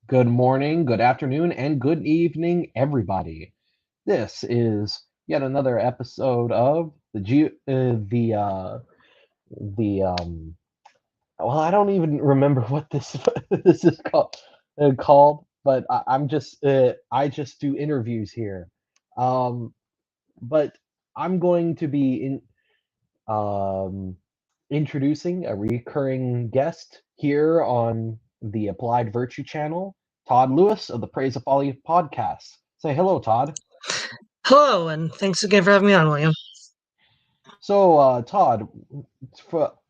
Good morning, good afternoon, and good evening, everybody. This is yet another episode of the well, I don't even remember what this this is called, but I just do interviews here. Um, but I'm going to be um introducing a recurring guest here on the Applied Virtue channel, Todd Lewis of the Praise of Folly podcast. Say hello, Todd. Hello, and thanks again for having me on, William. So, Todd,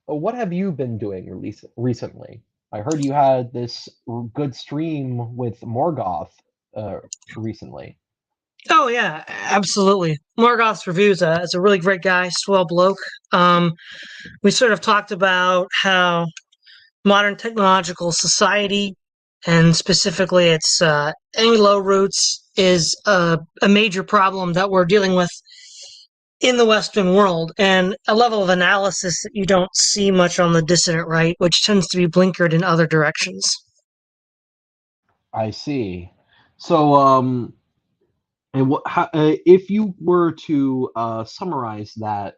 what have you been doing recently? I heard you had this good stream with Morgoth uh, recently. Oh yeah, absolutely. Morgoth's Reviews is a really great guy, swell bloke. Um, we sort of talked about how modern technological society, and specifically its Anglo roots, is a major problem that we're dealing with in the Western world, and a level of analysis that you don't see much on the dissident right, which tends to be blinkered in other directions. I see. So, if you were to summarize that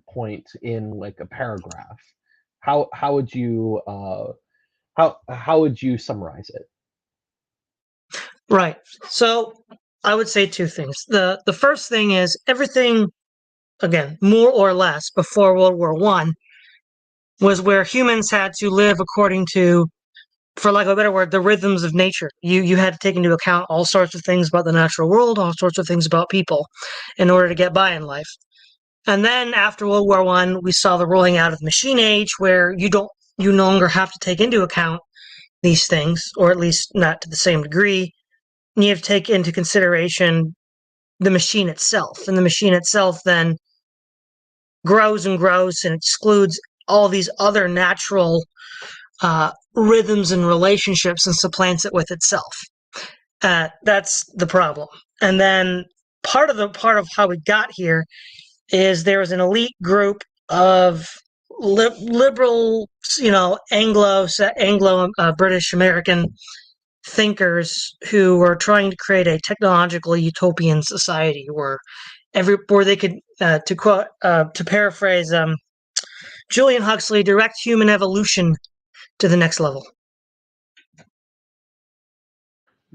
point in like a paragraph, how would you how would you summarize it? Right. So I would say two things. The first thing is everything, again, more or less before World War One was where humans had to live according to, for lack of a better word, the rhythms of nature. You had to take into account all sorts of things about the natural world, all sorts of things about people in order to get by in life. And then after World War One, we saw the rolling out of the machine age where you no longer have to take into account these things, or at least not to the same degree. You have to take into consideration the machine itself. And the machine itself then grows and grows and excludes all these other natural rhythms and relationships and supplants it with itself. That's the problem. And then part of how we got here is there was an elite group of liberal, Anglo British American thinkers who were trying to create a technological utopian society where they could, to paraphrase Julian Huxley, direct human evolution to the next level.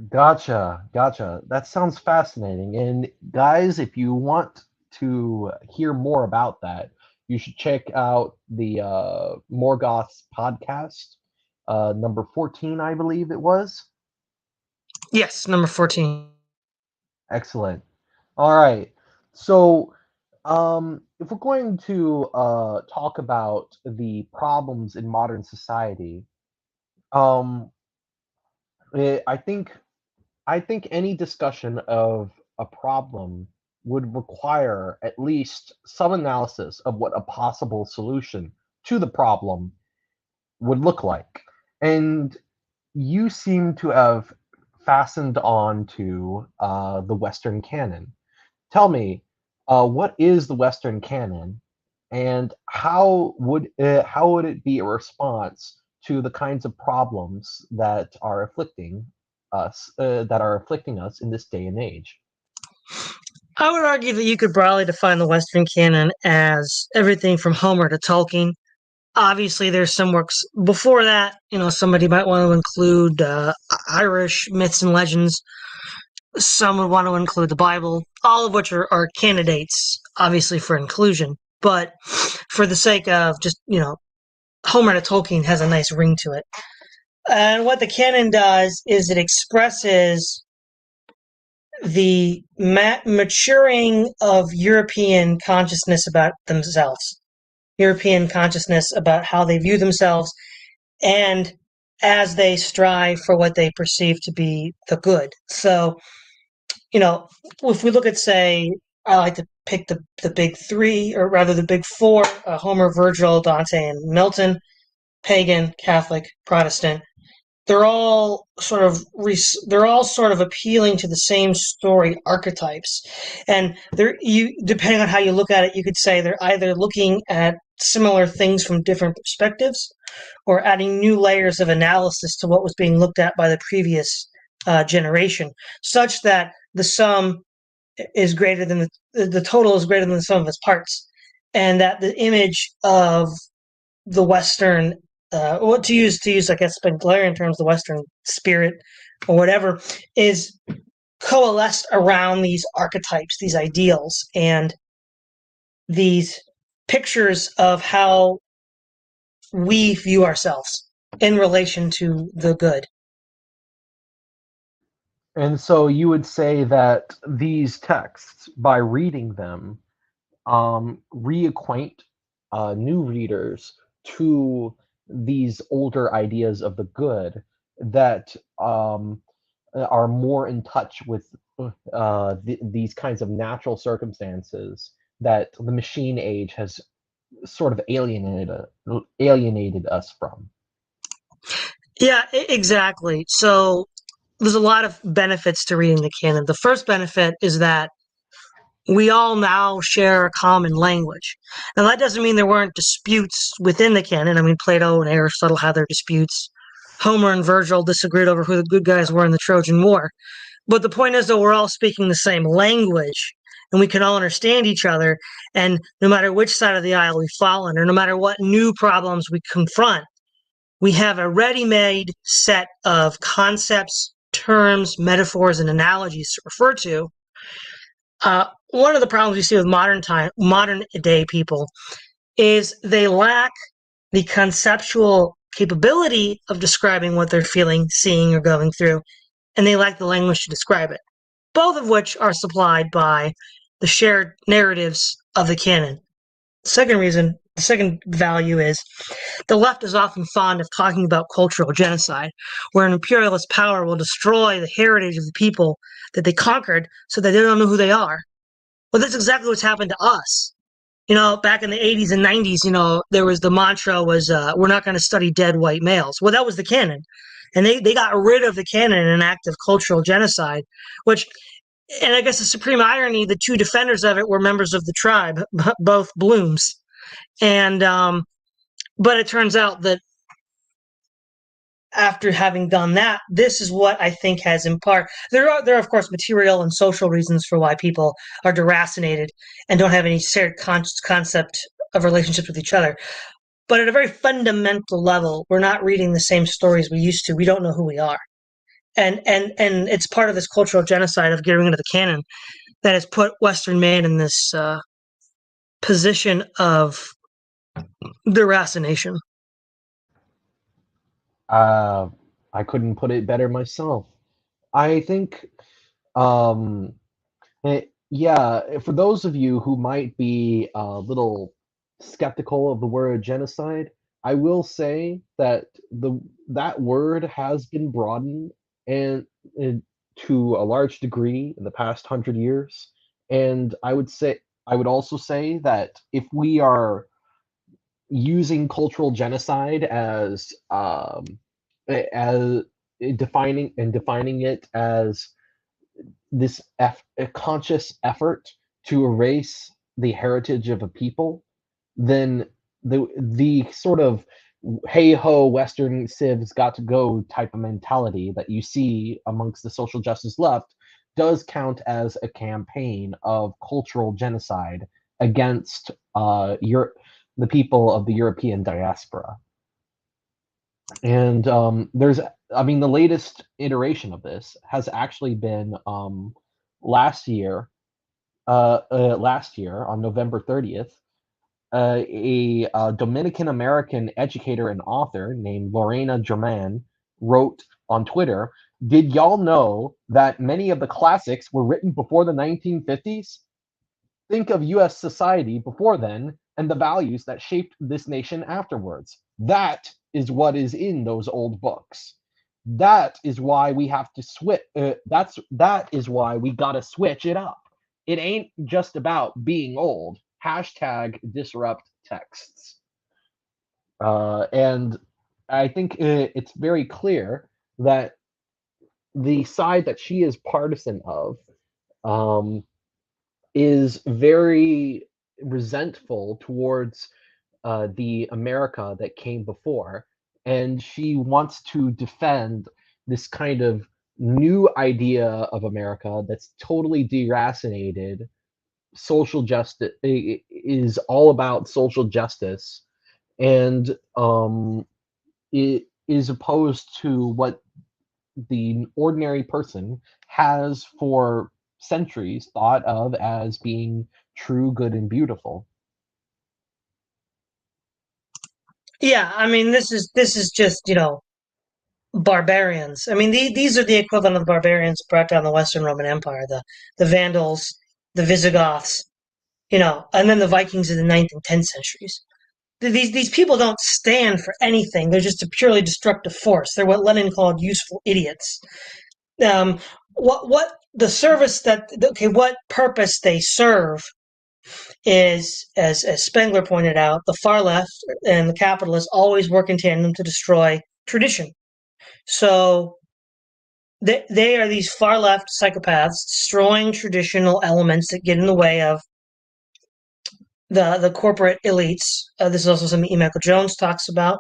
Gotcha. That sounds fascinating. And guys, if you want to hear more about that, you should check out the Morgoth's podcast, number 14, I believe it was. Yes, number 14. Excellent. All right. So, if we're going to talk about the problems in modern society, um, I think any discussion of a problem would require at least some analysis of what a possible solution to the problem would look like. And you seem to have fastened on to the Western Canon. Tell me, what is the Western Canon, and how would it be a response to the kinds of problems that are afflicting us in this day and age? I would argue that you could broadly define the Western canon as everything from Homer to Tolkien. Obviously, there's some works before that. Somebody might want to include Irish myths and legends. Some would want to include the Bible, all of which are candidates, obviously, for inclusion. But for the sake of just, Homer to Tolkien has a nice ring to it. And what the canon does is it expresses the maturing of European consciousness about themselves, European consciousness about how they view themselves, and as they strive for what they perceive to be the good. So, if we look at, say, I like to pick the big three, or rather the big four: Homer, Virgil, Dante, and Milton. Pagan, Catholic, Protestant. they're all sort of they're all sort of appealing to the same story archetypes, and they're you depending on how you look at it, you could say they're either looking at similar things from different perspectives, or adding new layers of analysis to what was being looked at by the previous generation, such that the sum is greater than the total is greater than the sum of its parts, and that the image of the Western, what to use, I guess, Spenglerian terms, the Western spirit or whatever, is coalesced around these archetypes, these ideals, and these pictures of how we view ourselves in relation to the good. And so you would say that these texts, by reading them, reacquaint new readers to these older ideas of the good that are more in touch with these kinds of natural circumstances that the machine age has sort of alienated us from. Yeah, exactly. So there's a lot of benefits to reading the canon. The first benefit is that we all now share a common language. Now, that doesn't mean there weren't disputes within the canon. I mean, Plato and Aristotle had their disputes. Homer and Virgil disagreed over who the good guys were in the Trojan War. But the point is that we're all speaking the same language, and we can all understand each other. And no matter which side of the aisle we fall on, or no matter what new problems we confront, we have a ready-made set of concepts, terms, metaphors, and analogies to refer to. One of the problems we see with modern day people is they lack the conceptual capability of describing what they're feeling, seeing, or going through, and they lack the language to describe it. Both of which are supplied by the shared narratives of the canon. The second value is the left is often fond of talking about cultural genocide, where an imperialist power will destroy the heritage of the people that they conquered so that they don't know who they are. Well, that's exactly what's happened to us. Back in the 80s and 90s, there was the mantra was, we're not going to study dead white males. Well, that was the canon. And they got rid of the canon in an act of cultural genocide, which, and I guess the supreme irony, the two defenders of it were members of the tribe, both Blooms. And, but it turns out that after having done that, this is what I think has in part. There are of course material and social reasons for why people are deracinated and don't have any shared concept of relationships with each other. But at a very fundamental level, we're not reading the same stories we used to. We don't know who we are, and it's part of this cultural genocide of getting rid of the canon that has put Western man in this position of deracination. Uh, I couldn't put it better myself. I think, um, yeah, for those of you who might be a little skeptical of the word genocide, I will say that that word has been broadened and to a large degree in the past 100 years. And I would also say that if we are using cultural genocide as defining it as a conscious effort to erase the heritage of a people, then the sort of hey ho Western civs got to go type of mentality that you see amongst the social justice left does count as a campaign of cultural genocide against the people of the European diaspora. And I mean, the latest iteration of this has actually been last year, last year on November 30th, a Dominican American educator and author named Lorena Germain wrote on Twitter, "Did y'all know that many of the classics were written before the 1950s? Think of US society before then and the values that shaped this nation afterwards. That is what is in those old books. That is why we have to switch. That is why we gotta switch it up. It ain't just about being old. Hashtag disrupt texts." And I think it's very clear that the side that she is partisan of um, is very resentful towards the America that came before, and she wants to defend this kind of new idea of America that's totally deracinated. Social justice is all about social justice, and it is opposed to what the ordinary person has for centuries thought of as being true, good, and beautiful. Yeah, I mean, this is just barbarians. I mean, these are the equivalent of the barbarians who brought down the Western Roman Empire, the Vandals, the Visigoths, and then the Vikings in the ninth and 10th centuries. These people don't stand for anything. They're just a purely destructive force. They're what Lenin called useful idiots. Um, what the service that okay, what purpose they serve is, as Spengler pointed out, the far left and the capitalists always work in tandem to destroy tradition. So they are these far left psychopaths destroying traditional elements that get in the way of the corporate elites. This is also something E. Michael Jones talks about.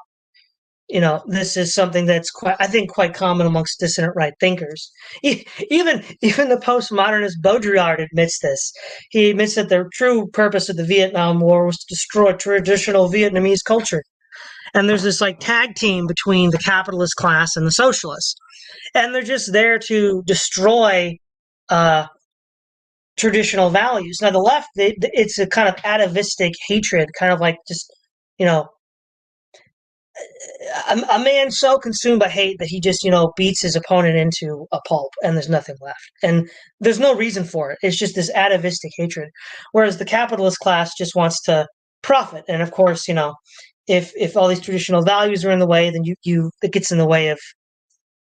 This is something that's quite, I think, quite common amongst dissident right thinkers. Even the postmodernist Baudrillard admits this. He admits that the true purpose of the Vietnam War was to destroy traditional Vietnamese culture. And there's this like tag team between the capitalist class and the socialists, and they're just there to destroy uh, traditional values. Now, the left, it's a kind of atavistic hatred, kind of like just you know a man so consumed by hate that he just beats his opponent into a pulp and there's nothing left, and there's no reason for it. It's just this atavistic hatred, whereas the capitalist class just wants to profit. And of course, if all these traditional values are in the way, then you it gets in the way of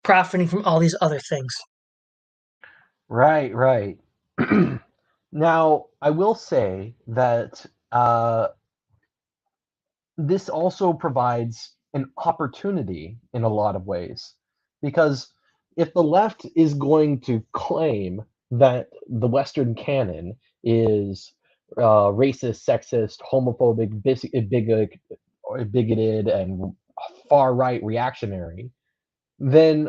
profiting from all these other things. Right, right. Now, I will say that this also provides an opportunity in a lot of ways. Because if the left is going to claim that the Western canon is racist, sexist, homophobic, bigoted, and far right reactionary, then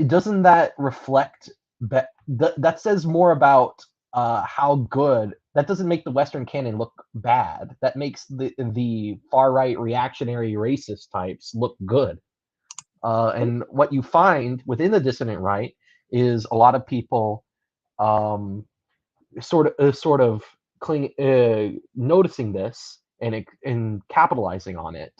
doesn't that reflect that says more about how good that doesn't make the Western canon look bad. That makes the far right reactionary racist types look good. And what you find within the dissident right is a lot of people um, sort of noticing this and capitalizing on it.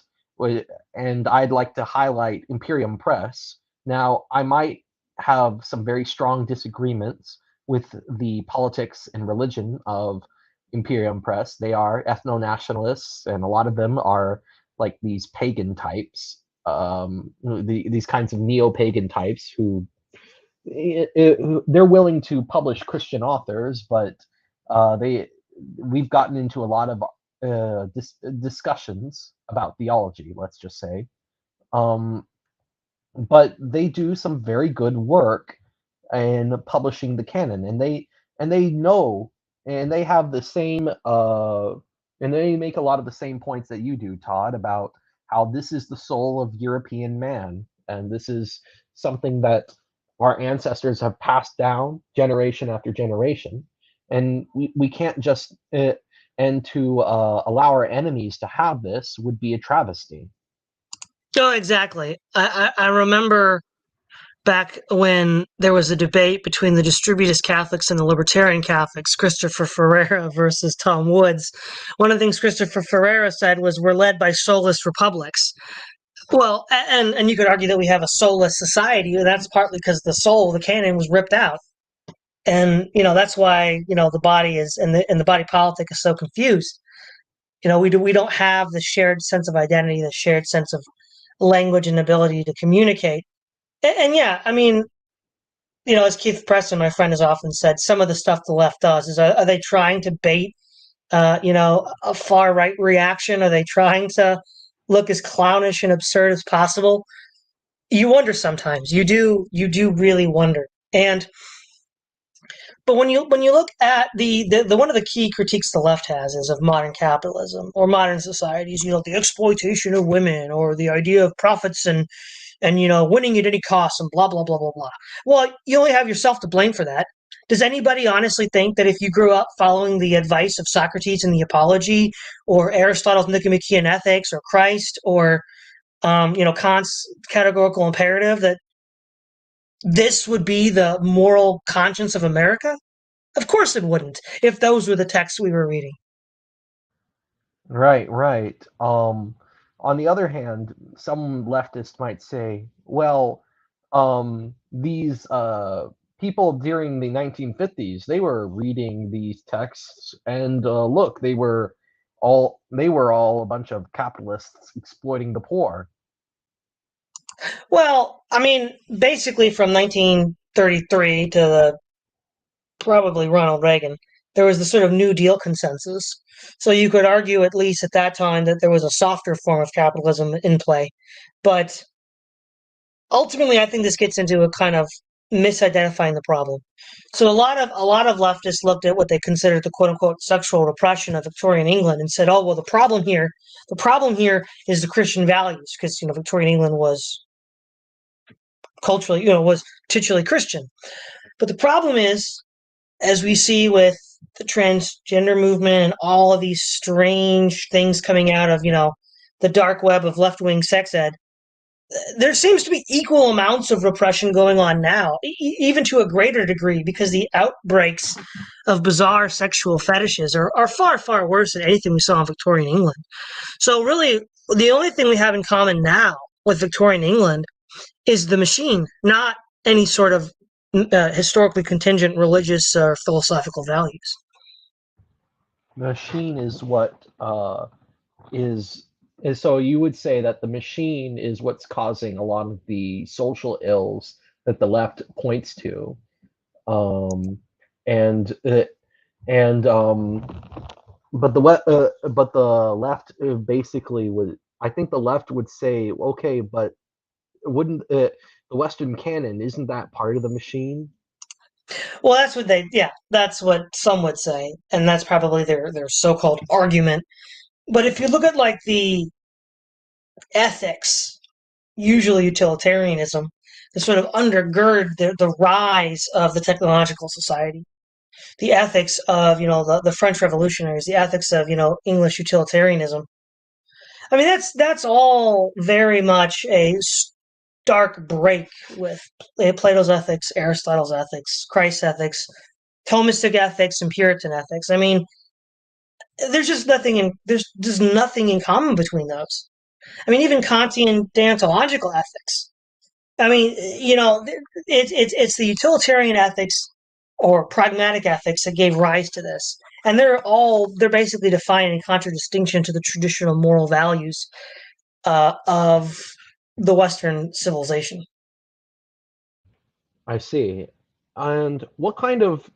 And I'd like to highlight Imperium Press. Now, I might have some very strong disagreements with the politics and religion of Imperium Press. They are ethno nationalists, and a lot of them are like these pagan types, these kinds of neo pagan types who they're willing to publish Christian authors, but they we've gotten into a lot of discussions about theology, let's just say. Um, but they do some very good work in publishing the canon, and they know and they have the same and they make a lot of the same points that you do, Todd, about how this is the soul of European man, and this is something that our ancestors have passed down generation after generation, and we can't just and to allow our enemies to have this would be a travesty. Oh, exactly. I remember back when there was a debate between the distributist Catholics and the libertarian Catholics, Christopher Ferreira versus Tom Woods. One of the things Christopher Ferreira said was, "We're led by soulless republics." Well, and you could argue that we have a soulless society, and that's partly because the soul, the canon, was ripped out, and that's why the body is and the body politic is so confused. We don't have the shared sense of identity, the shared sense of language and ability to communicate. And yeah, I mean, as Keith Preston, my friend, has often said, some of the stuff the left does is, are they trying to bait, a far right reaction? Are they trying to look as clownish and absurd as possible? you wonder sometimes. You do really wonder. And but when you look at the one of the key critiques the left has is of modern capitalism or modern societies, the exploitation of women or the idea of profits and winning at any cost and blah blah blah blah blah. Well, you only have yourself to blame for that. Does anybody honestly think that if you grew up following the advice of Socrates in the Apology, or Aristotle's Nicomachean Ethics, or Christ, or Kant's categorical imperative, that this would be the moral conscience of America? Of course it wouldn't, if those were the texts we were reading. Right, right. On the other hand, some leftists might say, well, these people during the 1950s, they were reading these texts, and look, they were all a bunch of capitalists exploiting the poor. Well, I mean, basically from 1933 to probably Ronald Reagan, there was the sort of New Deal consensus. So you could argue, at least at that time, that there was a softer form of capitalism in play. But ultimately, I think this gets into a kind of misidentifying the problem. So a lot of leftists looked at what they considered the quote unquote sexual repression of Victorian England and said, oh well, the problem here is the Christian values, because Victorian England was culturally, was titularly Christian. But the problem is, as we see with the transgender movement and all of these strange things coming out of, the dark web of left wing sex ed, there seems to be equal amounts of repression going on now, even to a greater degree, because the outbreaks of bizarre sexual fetishes are far, far worse than anything we saw in Victorian England. So, really, the only thing we have in common now with Victorian England is the machine, not any sort of historically contingent religious or philosophical values. The machine is what is is so you would say that the machine is what's causing a lot of the social ills that the left points to, um, and and but the left basically would, I think the left would say, okay, but wouldn't the Western canon, isn't that part of the machine? Well, that's what some would say, and that's probably their so-called argument. But if you look at like the ethics, usually utilitarianism, that sort of undergird the rise of the technological society, the ethics of the French revolutionaries, the ethics of English utilitarianism. I mean, that's all very much a stark break with Plato's ethics, Aristotle's ethics, Christ's ethics, Thomistic ethics, and Puritan ethics. I mean, there's nothing in common between those. I mean, even Kantian deontological ethics. I mean, it's the utilitarian ethics or pragmatic ethics that gave rise to this, and they're basically defined in contradistinction to the traditional moral values of the Western civilization. I see. And what kind of,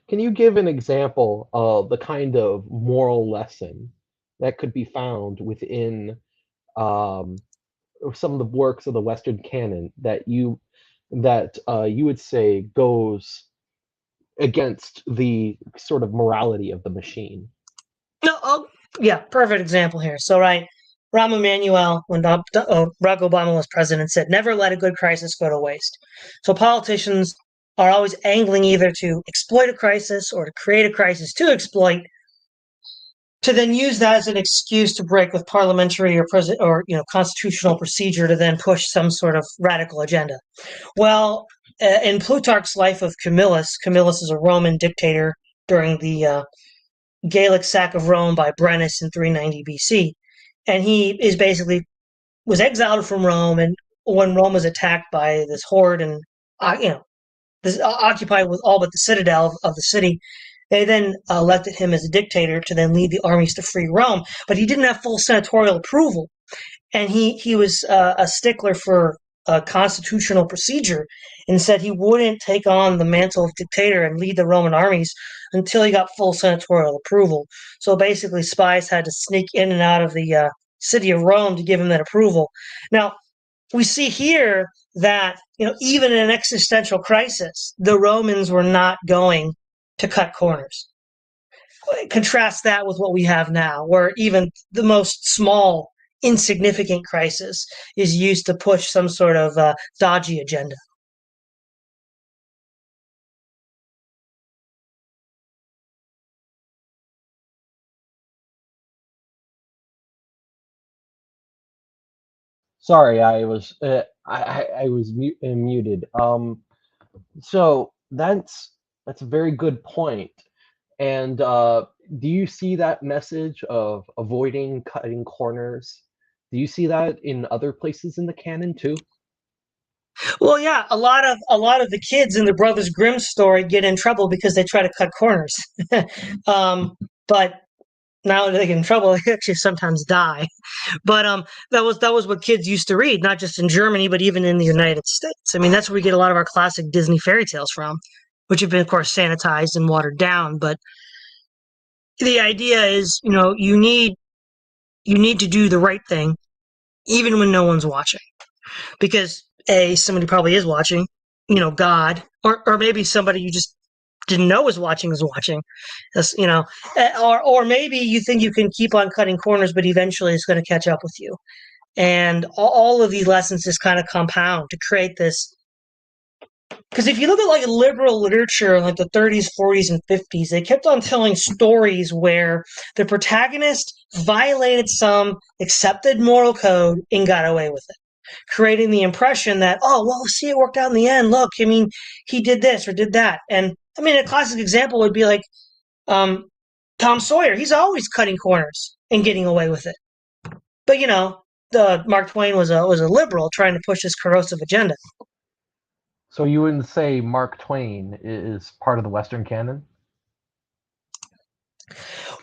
can you give an example of the kind of moral lesson that could be found within um, some of the works of the Western canon that you would say goes against the sort of morality of the machine? No, oh, yeah, perfect example here. So, right, Rahm Emanuel, when Barack Obama was president, said, "Never let a good crisis go to waste." So, politicians are always angling either to exploit a crisis or to create a crisis to exploit, to then use that as an excuse to break with parliamentary or constitutional procedure to then push some sort of radical agenda. Well, in Plutarch's Life of Camillus is a Roman dictator during the Gallic sack of Rome by Brennus in 390 BC, and he is basically was exiled from Rome, and when Rome was attacked by this horde and this occupied with all but the citadel of the city, they then elected him as a dictator to then lead the armies to free Rome. But he didn't have full senatorial approval, and he was a stickler for constitutional procedure, and said he wouldn't take on the mantle of dictator and lead the Roman armies until he got full senatorial approval. So basically, spies had to sneak in and out of the city of Rome to give him that approval. Now, we see here that, even in an existential crisis, the Romans were not going to cut corners. Contrast that with what we have now, where even the most small, insignificant crisis is used to push some sort of dodgy agenda. Sorry, I was muted. So that's a very good point. And do you see that message of avoiding cutting corners? Do you see that in other places in the canon too? Well, yeah, a lot of the kids in the Brothers Grimm story get in trouble because they try to cut corners. um, but now that they get in trouble, they actually sometimes die. But that was what kids used to read, not just in Germany, but even in the United States. I mean, that's where we get a lot of our classic Disney fairy tales from, which have been, of course, sanitized and watered down. But the idea is, you need to do the right thing, even when no one's watching, because somebody probably is watching, God, or maybe somebody you just didn't know was watching is watching. That's, or maybe you think you can keep on cutting corners, but eventually it's going to catch up with you. And all of these lessons just kind of compound to create this. Because if you look at like liberal literature in like the 30s, 40s, and 50s, they kept on telling stories where the protagonist violated some accepted moral code and got away with it, creating the impression that, oh, well, see, it worked out in the end. Look, I mean, he did this or did that. And I mean, a classic example would be like um, Tom Sawyer. He's always cutting corners and getting away with it. But the Mark Twain was a liberal trying to push this corrosive agenda. So you wouldn't say Mark Twain is part of the Western canon?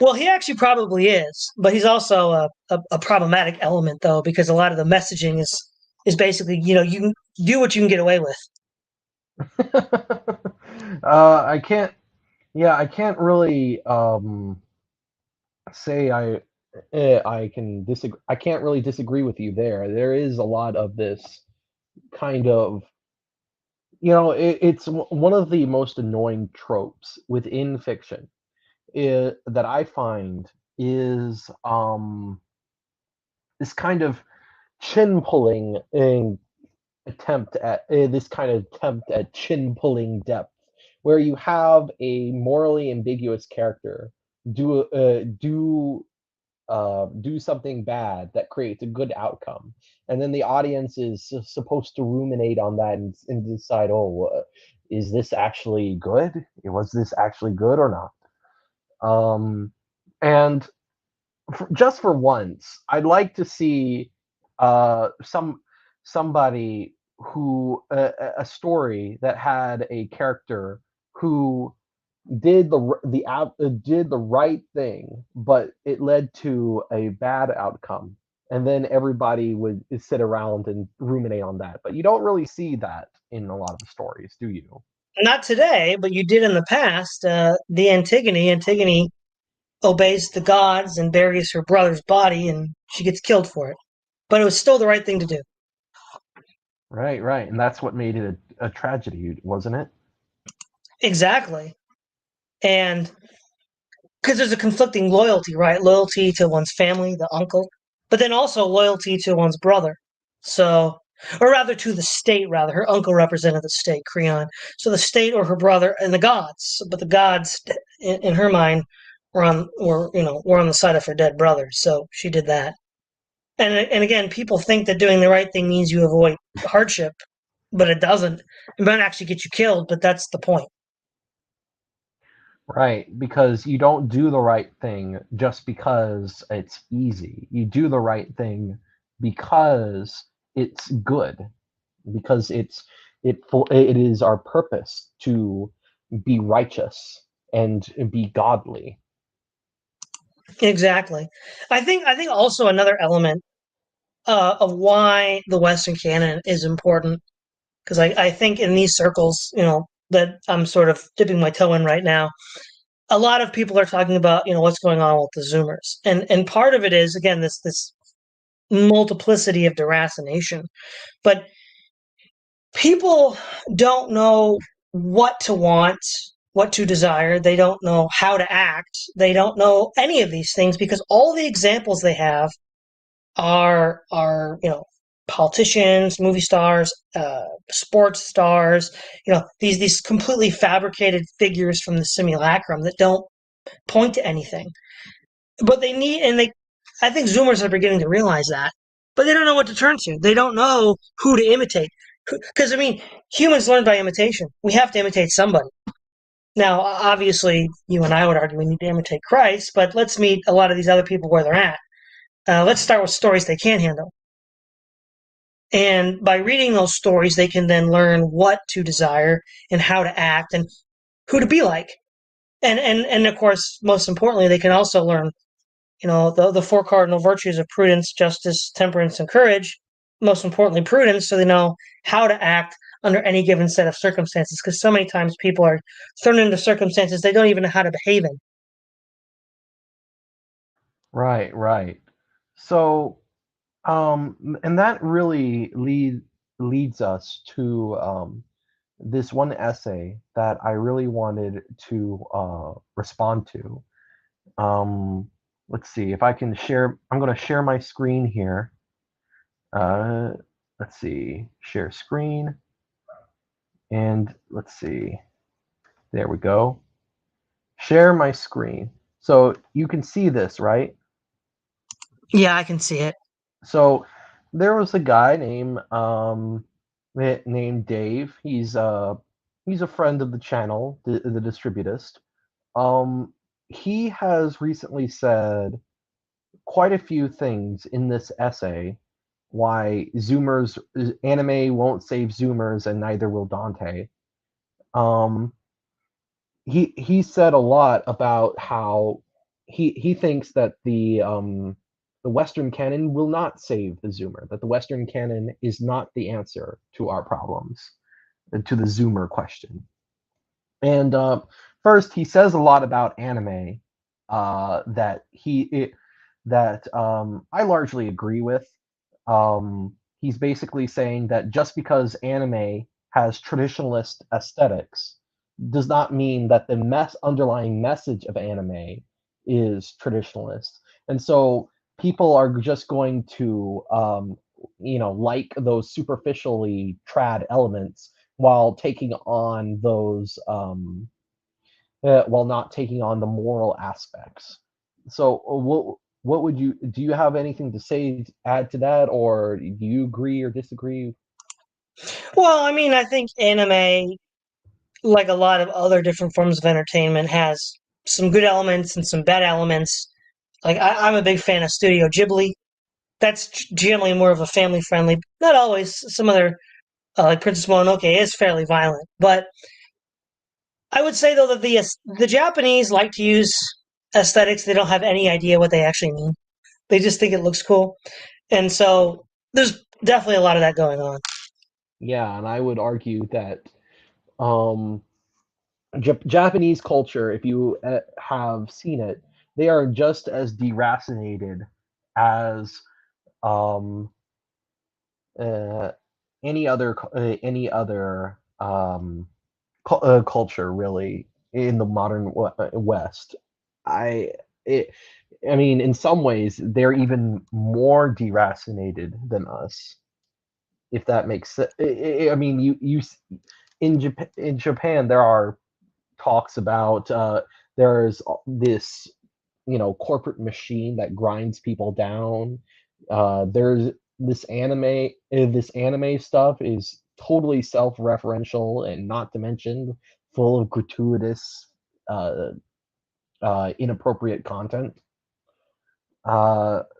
Well, he actually probably is, but he's also a problematic element though, because a lot of the messaging is basically, you can do what you can get away with. I can't. Yeah, I can't really say I can disagree. I can't really disagree with you there. There is a lot of this kind of, it's one of the most annoying tropes within fiction that I find is this kind of chin pulling this kind of attempt at chin pulling depth, where you have a morally ambiguous character do something bad that creates a good outcome, and then the audience is supposed to ruminate on that and decide, oh, is this actually good? Was this actually good or not? And just for once, I'd like to see somebody who a story that had a character who did the right thing, but it led to a bad outcome, and then everybody would sit around and ruminate on that. But you don't really see that in a lot of the stories, do you? Not today, but you did in the past. The Antigone obeys the gods and buries her brother's body, and she gets killed for it. But it was still the right thing to do. Right, right, and that's what made it a tragedy, wasn't it? Exactly. And because there's a conflicting loyalty, right? Loyalty to one's family, the uncle, but then also loyalty to one's brother. So, or rather to the state, rather. Her uncle represented the state, Creon. So the state or her brother and the gods. But the gods, in her mind, were on the side of her dead brother. So she did that. And again, people think that doing the right thing means you avoid hardship, but it doesn't. It might actually get you killed, but that's the point. Right, because you don't do the right thing just because it's easy. You do the right thing because it's good, because it is our purpose to be righteous and be godly. Exactly. I think also another element of why the Western canon is important, because I think in these circles, that I'm sort of dipping my toe in right now, a lot of people are talking about, what's going on with the Zoomers, and part of it is again this multiplicity of deracination. But people don't know what to want, what to desire. They don't know how to act. They don't know any of these things because all the examples they have are politicians, movie stars, sports stars, these completely fabricated figures from the simulacrum that don't point to anything. But they need, and they, I think Zoomers are beginning to realize that, but they don't know what to turn to. They don't know who to imitate. Because, I mean, humans learn by imitation. We have to imitate somebody. Now, obviously, you and I would argue we need to imitate Christ, but let's meet a lot of these other people where they're at. Let's start with stories they can't handle. And by reading those stories, they can then learn what to desire and how to act and who to be like. And of course, most importantly, they can also learn the four cardinal virtues of prudence, justice, temperance, and courage. Most importantly, prudence, so they know how to act under any given set of circumstances. Because so many times people are thrown into circumstances they don't even know how to behave in. Right, right. So, and that really leads us to this one essay that I really wanted to respond to. Let's see if I can share. I'm going to share my screen here. Uh, let's see, share screen, and let's see. There we go. Share my screen. So you can see this, right? Yeah, I can see it. So there was a guy named Dave. He's a friend of the channel, the distributist. Um, he has recently said quite a few things in this essay why Zoomers anime won't save Zoomers and neither will Dante. Um, he said a lot about how he thinks that the Western canon will not save the Zoomer, that the Western canon is not the answer to our problems, to the Zoomer question. And first, he says a lot about anime that I largely agree with. He's basically saying that just because anime has traditionalist aesthetics does not mean that the underlying message of anime is traditionalist. And so people are just going to, like those superficially trad elements while taking on those, while not taking on the moral aspects. So, what would you do? You have anything to say, add to that, or do you agree or disagree? Well, I mean, I think anime, like a lot of other different forms of entertainment, has some good elements and some bad elements. Like I'm a big fan of Studio Ghibli. That's generally more of a family friendly. Not always. Some other like Princess Mononoke is fairly violent, but I would say though that the Japanese like to use aesthetics. They don't have any idea what they actually mean. They just think it looks cool, and so there's definitely a lot of that going on. Yeah, and I would argue that um, Japanese culture, if you have seen it, they are just as deracinated as um, uh, any other culture really in the modern West. I it, I mean, in some ways, they're even more deracinated than us, if that makes sense. I mean, in Japan there are talks about there's this corporate machine that grinds people down. There's this anime stuff is totally self-referential and not to mention full of gratuitous uh, inappropriate content.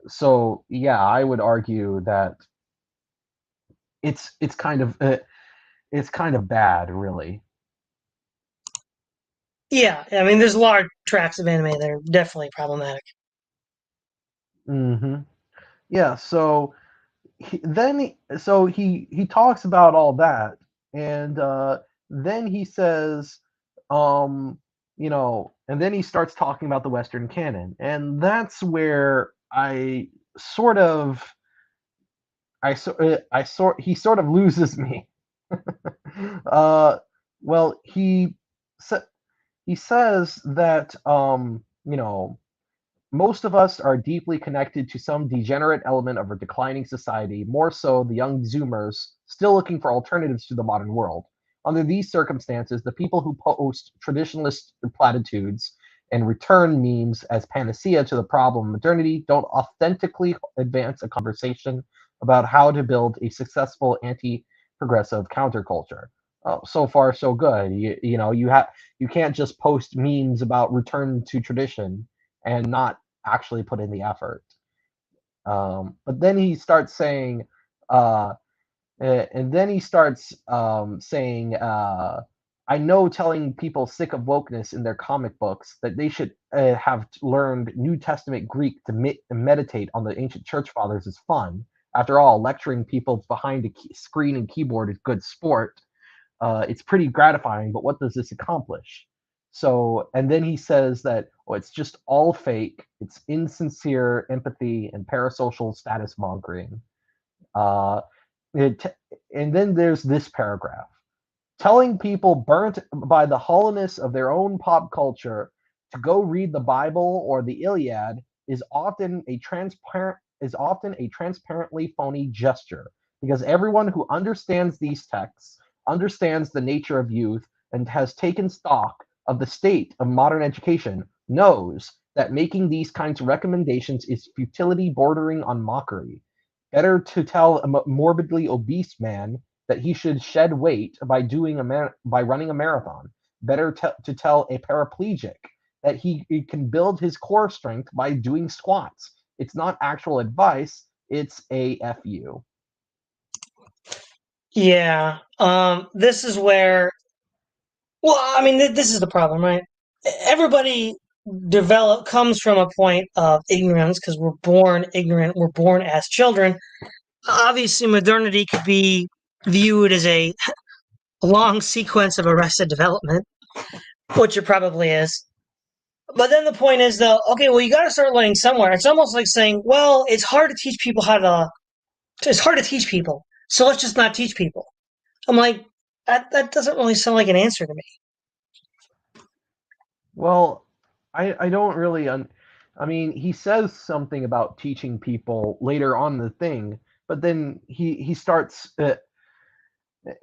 So yeah, I would argue that it's it's kind of uh, it's kind of bad, really. Yeah, I mean, there's large tracks of anime that are definitely problematic. Hmm. Yeah. So he talks about all that, and then he says, and then he starts talking about the Western canon, and that's where I sort of he sort of loses me. uh, well, sa- he says that most of us are deeply connected to some degenerate element of a declining society, more so the young Zoomers still looking for alternatives to the modern world. Under these circumstances, the people who post traditionalist platitudes and return memes as panacea to the problem of modernity don't authentically advance a conversation about how to build a successful anti-progressive counterculture. So far, so good. You can't just post memes about return to tradition and not actually put in the effort. But then he starts saying, uh, and then he starts saying, I know telling people sick of wokeness in their comic books that they should have learned New Testament Greek to meditate on the ancient church fathers is fun. After all, lecturing people behind a screen and keyboard is good sport. It's pretty gratifying, but what does this accomplish? So, and then he says that, oh, it's just all fake. It's insincere empathy and parasocial status mongering. Uh, it, and then there's this paragraph telling people burnt by the hollowness of their own pop culture to go read the Bible or the Iliad is often a transparently phony gesture because everyone who understands these texts understands the nature of youth and has taken stock of the state of modern education knows that making these kinds of recommendations is futility bordering on mockery. Better to tell a morbidly obese man that he should shed weight by running a marathon. Better to tell a paraplegic that he can build his core strength by doing squats. It's not actual advice, it's a fu. Yeah. This is where, well, I mean, this is the problem, right? Everybody comes from a point of ignorance because we're born ignorant. We're born as children. Obviously, modernity could be viewed as a long sequence of arrested development, which it probably is. But then the point is, though, okay, well, you got to start learning somewhere. It's almost like saying, well, it's hard to teach people it's hard to teach people, so let's just not teach people. I'm like, that doesn't really sound like an answer to me. Well, I don't really I mean, he says something about teaching people later on the thing, but then he starts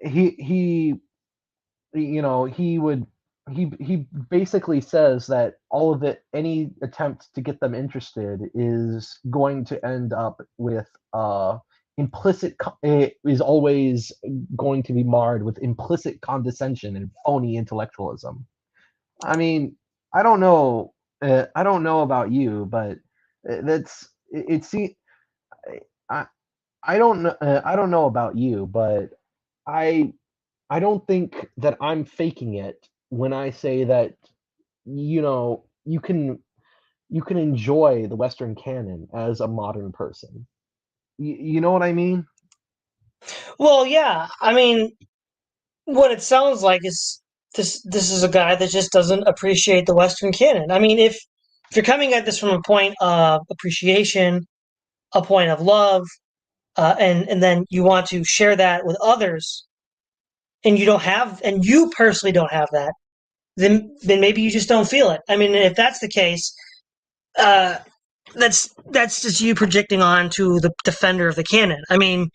he he would he basically says that all of it any attempt to get them interested is going to end up with is always going to be marred with implicit condescension and phony intellectualism. I mean, I don't know about you, but that's it, see I I don't know about you, but I I don't think that I'm faking it when I say that you can enjoy the Western canon as a modern person. You know what I mean? Well, yeah, I mean, what it sounds like is this is a guy that just doesn't appreciate the Western canon. I mean, if you're coming at this from a point of appreciation, a point of love, and then you want to share that with others, and you personally don't have that, then maybe you just don't feel it. I mean, if that's the case, uh, that's just you projecting on to the defender of the canon. I mean,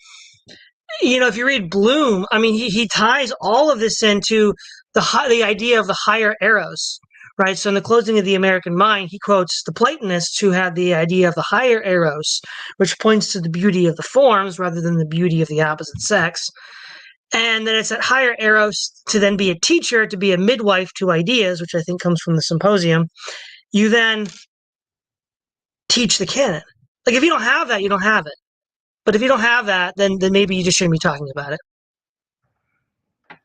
if you read Bloom, I mean, he ties all of this into the idea of the higher eros, right? So in the closing of the American Mind, he quotes the Platonists who had the idea of the higher eros, which points to the beauty of the forms rather than the beauty of the opposite sex. And then it's that higher eros to then be a teacher, to be a midwife to ideas, which I think comes from the symposium. You then teach the canon. Like if you don't have that, you don't have it. But if you don't have that, then maybe you just shouldn't be talking about it.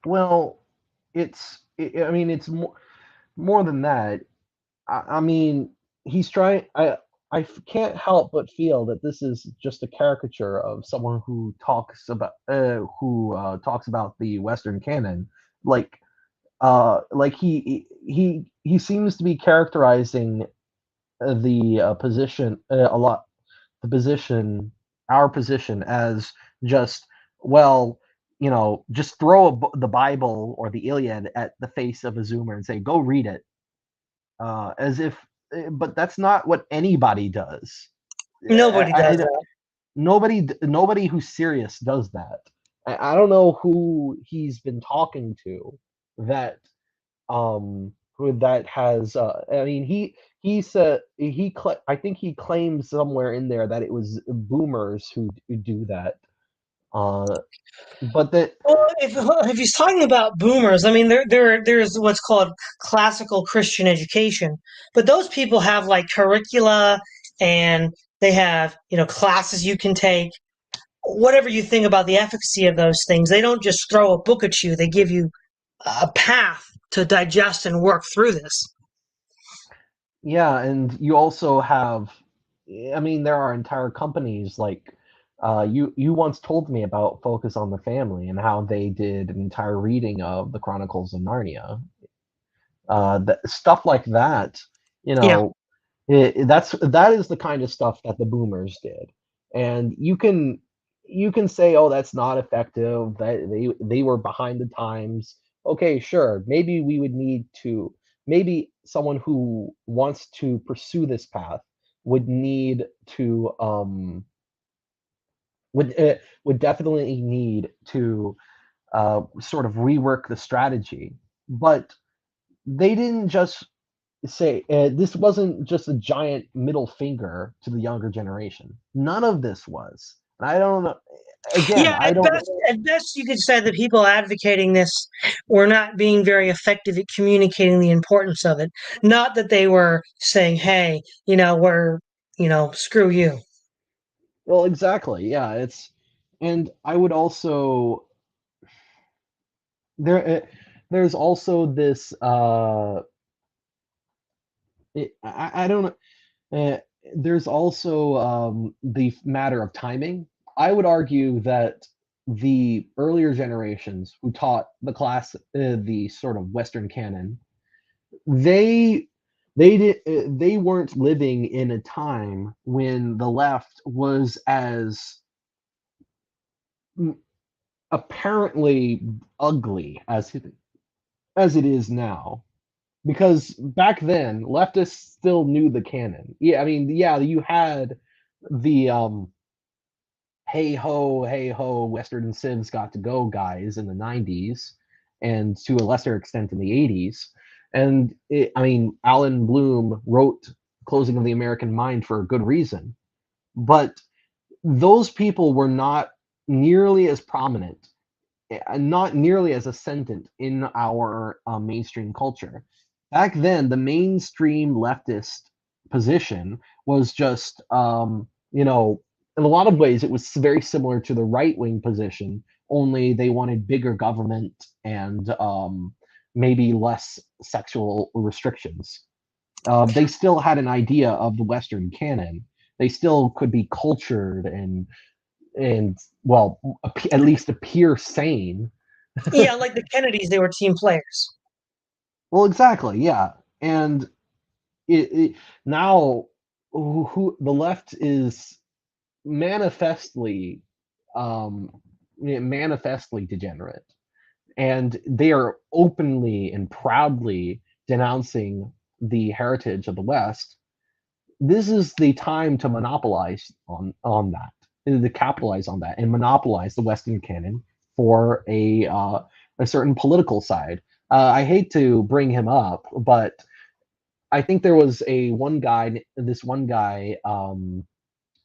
Well, I mean, it's more than that. I mean, he's trying. Can't help but feel that this is just a caricature of someone who talks about the Western canon, like like he seems to be characterizing the position a lot the position our position as just, well, just throw the Bible or the Iliad at the face of a Zoomer and say, "Go read it," as if, but that's not what anybody does. Nobody does I that. nobody who's serious does that. I don't know who he's been talking to that who that has I mean he said I think he claims somewhere in there that it was boomers who do that. Uh but that Well, if he's talking about boomers, I mean, there's what's called classical Christian education, but those people have like curricula and they have classes you can take. Whatever you think about the efficacy of those things, they don't just throw a book at you. They give you a path to digest and work through this. yeah, and you also have, I mean, there are entire companies like you once told me about Focus on the Family and how they did an entire reading of the Chronicles of Narnia. Stuff like that, you Yeah. know, that is the kind of stuff that the boomers did, and you can say, oh, that's not effective, that they were behind the times. Okay, sure, maybe we would need to, maybe someone who wants to pursue this path would need to would definitely need to sort of rework the strategy, but they didn't just say, this wasn't just a giant middle finger to the younger generation. None of this was. And I don't know. Again, Yeah, I don't. at best, you could say that people advocating this were not being very effective at communicating the importance of it. Not that they were saying, "Hey, we're, screw you." Well, exactly. Yeah, and I would also there. There's also this. I don't know. There's also the matter of timing. I would argue that the earlier generations who taught the sort of Western canon, they they weren't living in a time when the left was as apparently ugly as it is now. Because back then, leftists still knew the canon. Yeah, I mean, yeah, you had the hey ho, Western Civs got to go guys in the 90s, and to a lesser extent in the 80s. And I mean, Alan Bloom wrote Closing of the American Mind for a good reason. But those people were not nearly as prominent, not nearly as ascendant in our mainstream culture. Back then, the mainstream leftist position was just, in a lot of ways, it was very similar to the right wing position, only they wanted bigger government and maybe less sexual restrictions. They still had an idea of the Western canon. They still could be cultured and well, at least appear sane. Yeah, like the Kennedys, they were team players. Well, exactly, yeah, and now the left is manifestly um, manifestly degenerate, and they are openly and proudly denouncing the heritage of the West. This is the time to monopolize on that, to capitalize on that, and monopolize the Western canon for a certain political side. I hate to bring him up, but I think there was this one guy,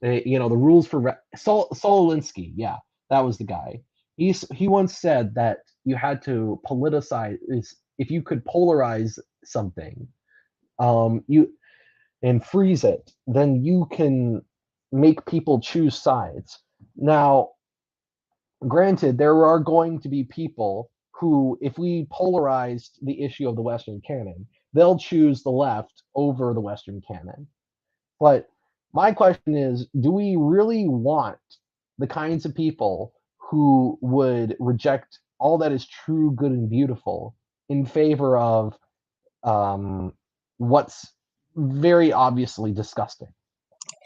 the rules for Saul Alinsky. Yeah, that was the guy. He once said that you had to politicize, if you could polarize something, you and freeze it, then you can make people choose sides. Now, granted, there are going to be people who, if we polarized the issue of the Western canon, they'll choose the left over the Western canon. But my question is, do we really want the kinds of people who would reject all that is true, good, and beautiful in favor of um, what's very obviously disgusting?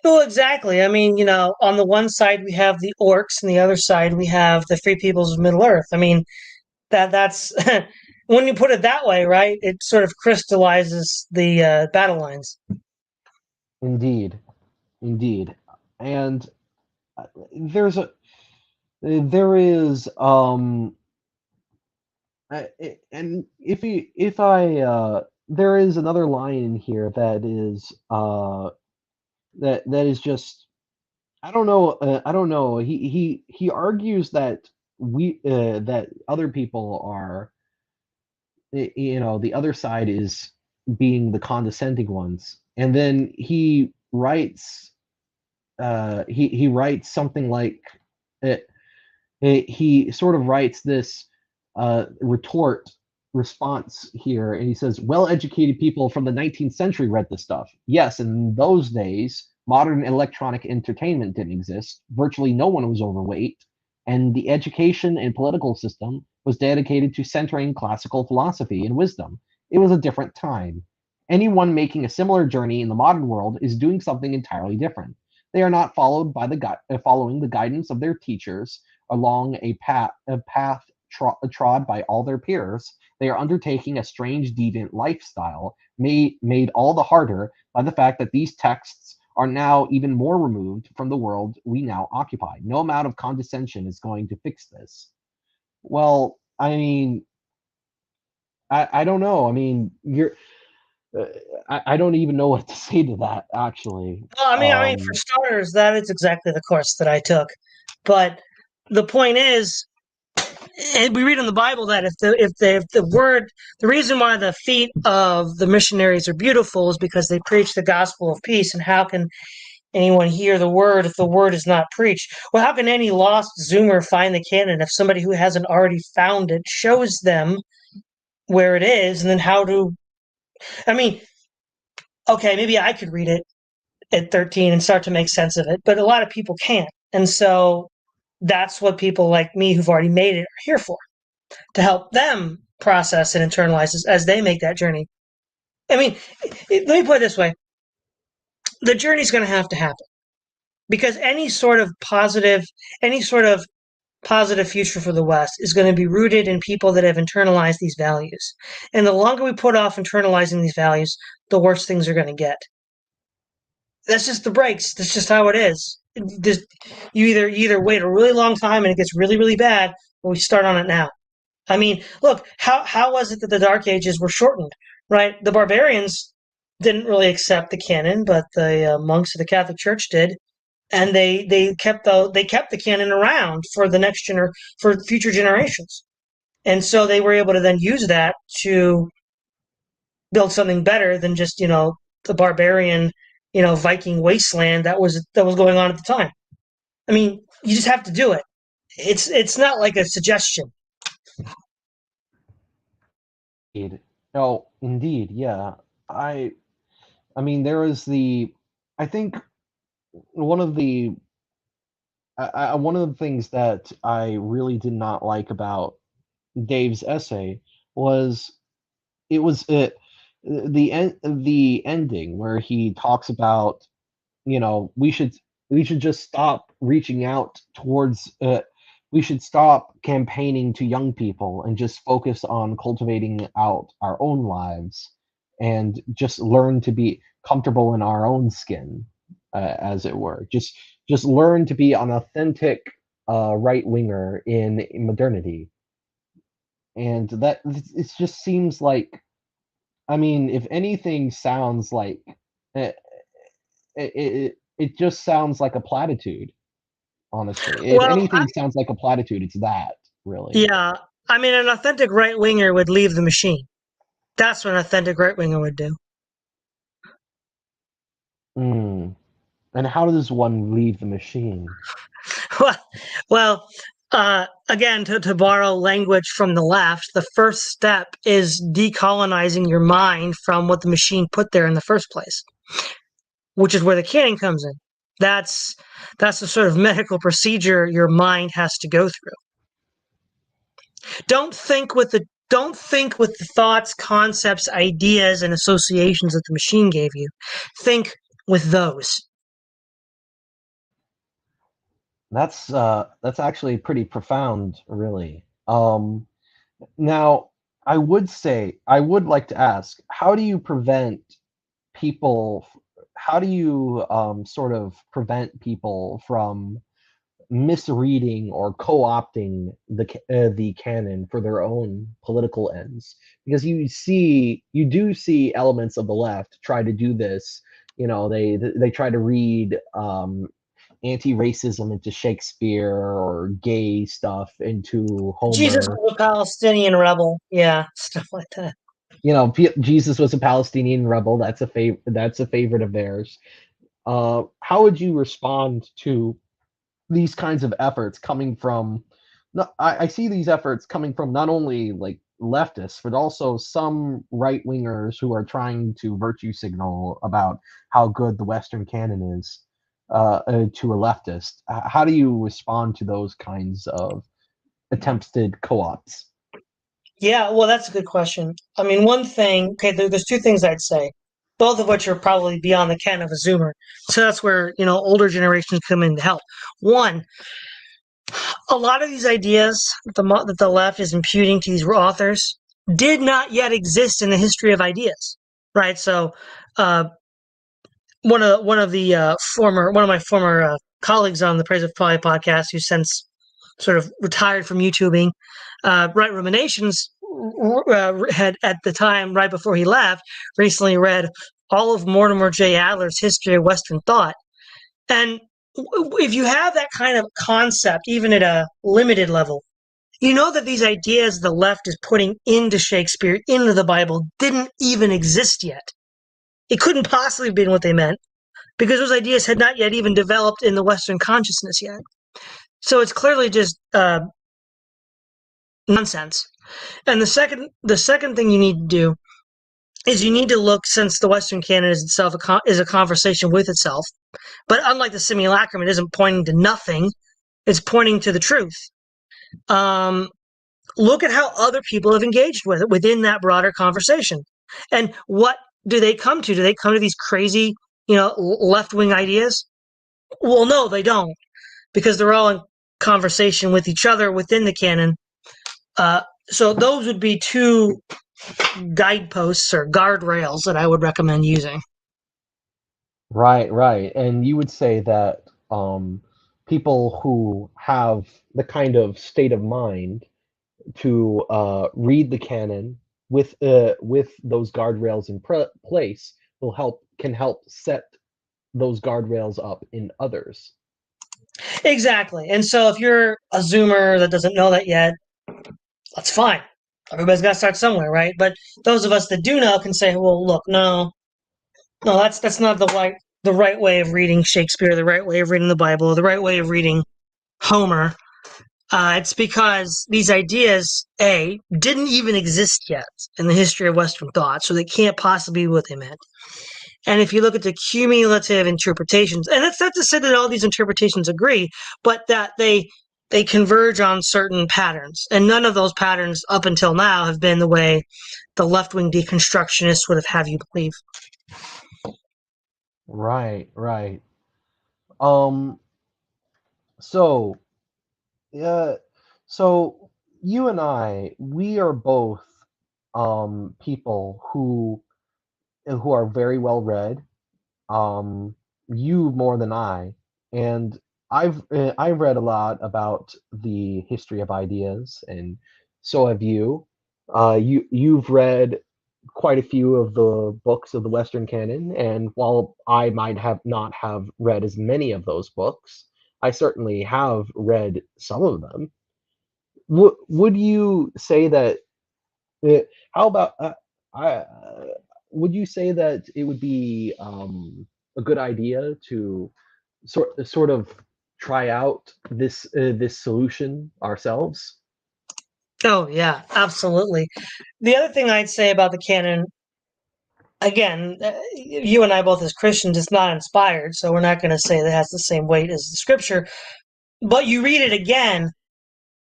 Well, exactly. I mean, on the one side we have the orcs, and the other side we have the free peoples of Middle Earth. I mean, that's when you put it that way, right? It sort of crystallizes the battle lines. Indeed, indeed. And there's a there is and if I there is another line in here that is that is just I don't know. He argues that that other people are the other side is being the condescending ones, and then he writes something like uh, he sort of writes this retort response here, and he says, well-educated people from the 19th century read this stuff. Yes, in those days, modern electronic entertainment didn't exist. Virtually no one was overweight, and the education and political system was dedicated to centering classical philosophy and wisdom. It was a different time. Anyone making a similar journey in the modern world is doing something entirely different. They are not following the guidance of their teachers along a path trod by all their peers. They are undertaking a strange, deviant lifestyle, made all the harder by the fact that these texts are now even more removed from the world we now occupy. No amount of condescension is going to fix this. Well, I mean, I don't know. I mean, uh, I don't even know what to say to that, actually. Well, I mean, for starters, that is exactly the course that I took. But the point is, we read in the Bible that if the word, the reason why the feet of the missionaries are beautiful is because they preach the gospel of peace. And how can anyone hear the word if the word is not preached? Well, how can any lost Zoomer find the canon if somebody who hasn't already found it shows them where it is, and then how to? I mean, okay, maybe I could read it at 13 and start to make sense of it, but a lot of people can't, and so that's what people like me who've already made it are here for, to help them process and internalize as they make that journey. I mean, let me put it this way: the journey's going to happen because any sort of positive future for the West is going to be rooted in people that have internalized these values. And the longer we put off internalizing these values, the worse things are going to get. That's just the breaks. That's just how it is. You either wait a really long time and it gets really really bad, or we start on it now. I mean, look, how was it that the Dark Ages were shortened? Right, the barbarians didn't really accept the canon, but the monks of the Catholic Church did, and they kept the canon around for for future generations, and so they were able to then use that to build something better than just the barbarian Viking wasteland that was going on at the time. I mean, you just have to do it. It's not like a suggestion. Indeed. Oh, indeed, yeah. I I mean, there is I think one of the one of the things that I really did not like about Dave's essay was it was the ending where he talks about we should just stop reaching out towards we should stop campaigning to young people and just focus on cultivating out our own lives and just learn to be comfortable in our own skin, as it were. Just learn to be an authentic right winger in modernity, and that it just seems like, I mean, if anything sounds like it, it just sounds like a platitude, honestly. If Well, anything sounds like a platitude, it's that, really. yeah, I mean, an authentic right winger would leave the machine. That's what an authentic right winger would do. Mm. And how does one leave the machine? well, well, again, to borrow language from the left, the first step is decolonizing your mind from what the machine put there in the first place, which is where the canning comes in. That's the sort of medical procedure your mind has to go through. Don't think with the thoughts, concepts, ideas, and associations that the machine gave you. Think with those. That's actually pretty profound, really. Now, I would like to ask, how do you prevent people? How do you sort of prevent people from misreading or co-opting the canon for their own political ends? Because you do see elements of the left try to do this. You know, they try to read anti-racism into Shakespeare or gay stuff into Jesus Homer. was a Palestinian rebel. Yeah, stuff like that. You know, Jesus was a Palestinian rebel. That's a favorite of theirs. How would you respond to these kinds of efforts coming from? No, I see these efforts coming from not only like leftists, but also some right wingers who are trying to virtue signal about how good the Western canon is to a leftist. How do you respond to those kinds of attempted co-ops? Yeah, well, that's a good question. I mean, one thing, okay, there's two things I'd say, both of which are probably beyond the ken of a Zoomer. So that's where, older generations come in to help. One, a lot of these ideas that the left is imputing to these authors did not yet exist in the history of ideas, right? So, uh, one of my former colleagues on the Praise of Polly podcast, who since sort of retired from YouTubing, Right Ruminations had at the time right before he left recently read all of Mortimer J. Adler's History of Western Thought, and if you have that kind of concept, even at a limited level, you know that these ideas the left is putting into Shakespeare, into the Bible, didn't even exist yet. It couldn't possibly have been what they meant because those ideas had not yet even developed in the Western consciousness yet. So it's clearly just nonsense. And the second thing you need to do is you need to look, since the Western canon is itself is a conversation with itself, but unlike the simulacrum, it isn't pointing to nothing; it's pointing to the truth. Um, Look at how other people have engaged with it within that broader conversation, and what do they come to? Do they come to these crazy, left wing ideas? Well, no, they don't, because they're all in conversation with each other within the canon. So those would be two guideposts or guardrails that I would recommend using. Right, right. And you would say that people who have the kind of state of mind to read the canon with those guardrails in place will help can help set those guardrails up in others. Exactly. And so if you're a Zoomer that doesn't know that yet, that's fine. Everybody's got to start somewhere, right? But those of us that do know can say, well, look, no, no, that's not the right way of reading Shakespeare, the right way of reading the Bible, the right way of reading Homer. It's because these ideas, A, didn't even exist yet in the history of Western thought, so they can't possibly be what they meant. And if you look at the cumulative interpretations, and that's not to say that all these interpretations agree, but that they converge on certain patterns, and none of those patterns up until now have been the way the left-wing deconstructionists would have you believe. Right, right. Um. So, yeah. So you and we are both people who are very well read. You more than I, and I've read a lot about the history of ideas, and so have you. You've read quite a few of the books of the Western canon, and while I might have not have read as many of those books, I certainly have read some of them. Would you say that uh, how about would you say that it would be a good idea to sort of try out this solution ourselves? Oh, yeah, absolutely. The other thing I'd say about the canon, again, you and I both as Christians, it's not inspired, so we're not going to say that it has the same weight as the scripture, but you read it again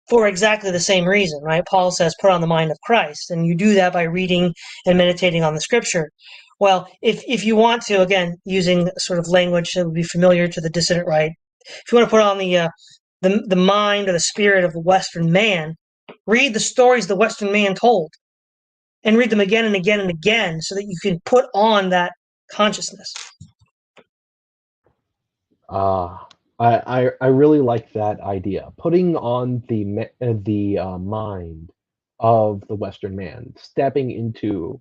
for exactly the same reason, right? Paul says, put on the mind of Christ, and you do that by reading and meditating on the scripture. Well, if you want to, again, using sort of language that would be familiar to the dissident right, if you want to put on the mind or the spirit of the Western man, read the stories the Western man told, and read them again and again and again, so that you can put on that consciousness. Uh, I really like that idea. Putting on the mind of the Western man, stepping into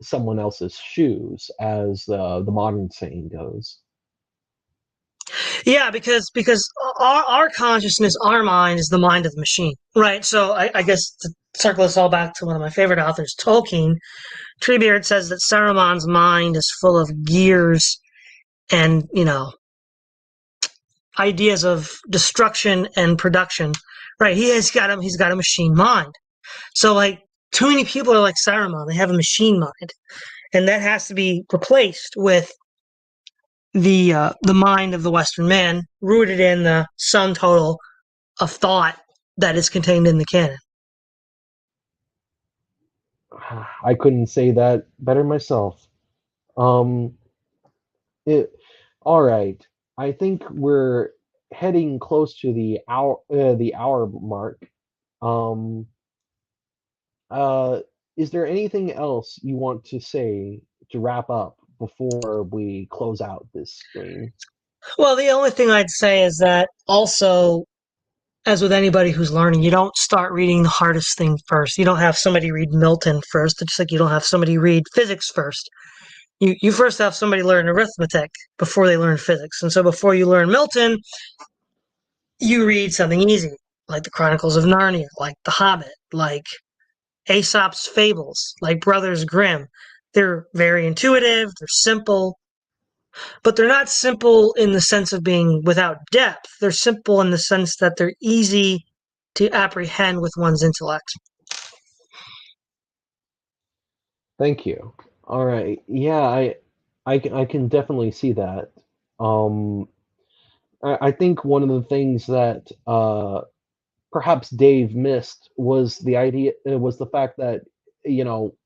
someone else's shoes, as the modern saying goes. Yeah, because our consciousness, our mind, is the mind of the machine, right? So I guess to circle this all back to one of my favorite authors, Tolkien, Treebeard says that Saruman's mind is full of gears and ideas of destruction and production. Right? He's got a machine mind. So like too many people are like Saruman. They have a machine mind, and that has to be replaced with the mind of the Western man, rooted in the sum total of thought that is contained in the canon. I couldn't say that better myself. Um, it, all right. I think we're heading close to the hour mark. Um, uh, is there anything else you want to say to wrap up before we close out this stream? Well, the only thing I'd say is that also, as with anybody who's learning, you don't start reading the hardest thing first. You don't have somebody read Milton first, just like you don't have somebody read physics first. You first have somebody learn arithmetic before they learn physics. And so before you learn Milton, you read something easy, like the Chronicles of Narnia, like The Hobbit, like Aesop's Fables, like Brothers Grimm. They're very intuitive, they're simple, but they're not simple in the sense of being without depth. They're simple in the sense that they're easy to apprehend with one's intellect. Thank you. All right. Yeah, I can definitely see that. Um, I think one of the things that perhaps Dave missed was the fact that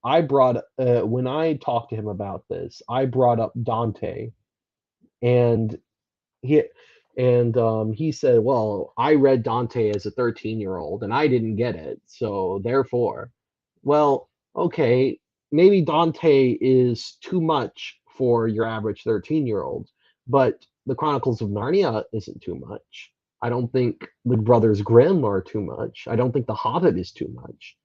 I brought when I talked to him about this, I brought up Dante, and he he said, "Well, I read Dante as a 13-year-old and I didn't get it, so therefore, well, okay, maybe Dante is too much for your average 13-year-old, but the Chronicles of Narnia isn't too much. I don't think the Brothers Grimm are too much. I don't think The Hobbit is too much.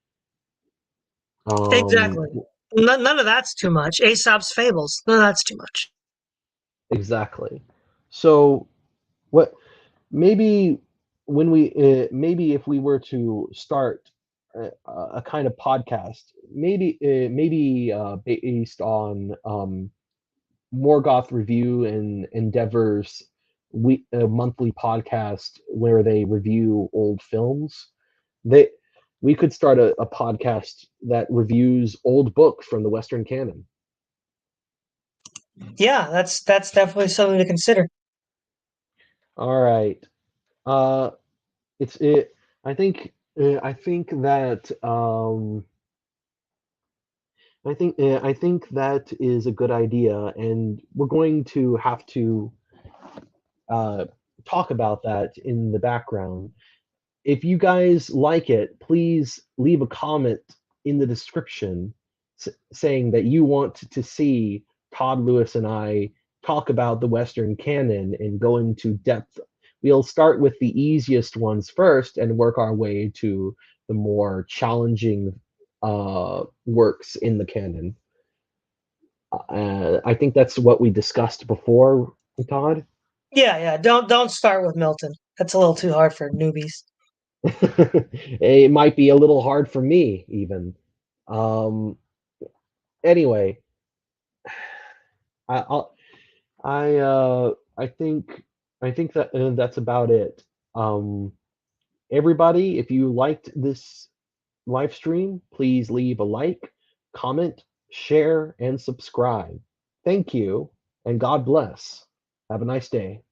Um, Exactly. None of that's too much. Aesop's Fables, none of that's too much. exactly. So what maybe maybe if we were to start a kind of podcast, maybe based on Morgoth Review and Endeavor's monthly podcast where they review old films. They We could start a podcast that reviews old books from the Western canon. Yeah, that's definitely something to consider. All right. Uh, it's it. I think that I think that is a good idea, and we're going to have to uh, talk about that in the background. If you guys like it, please leave a comment in the description saying that you want to see Todd Lewis and I talk about the Western canon and go into depth. We'll start with the easiest ones first and work our way to the more challenging works in the canon. I think that's what we discussed before, Todd. Yeah. Don't start with Milton. That's a little too hard for newbies. It might be a little hard for me, even. Um, anyway, I, I'll, I think that that's about it. Um, everybody, if you liked this live stream, please leave a like, comment, share, and subscribe. Thank you, and God bless. Have a nice day.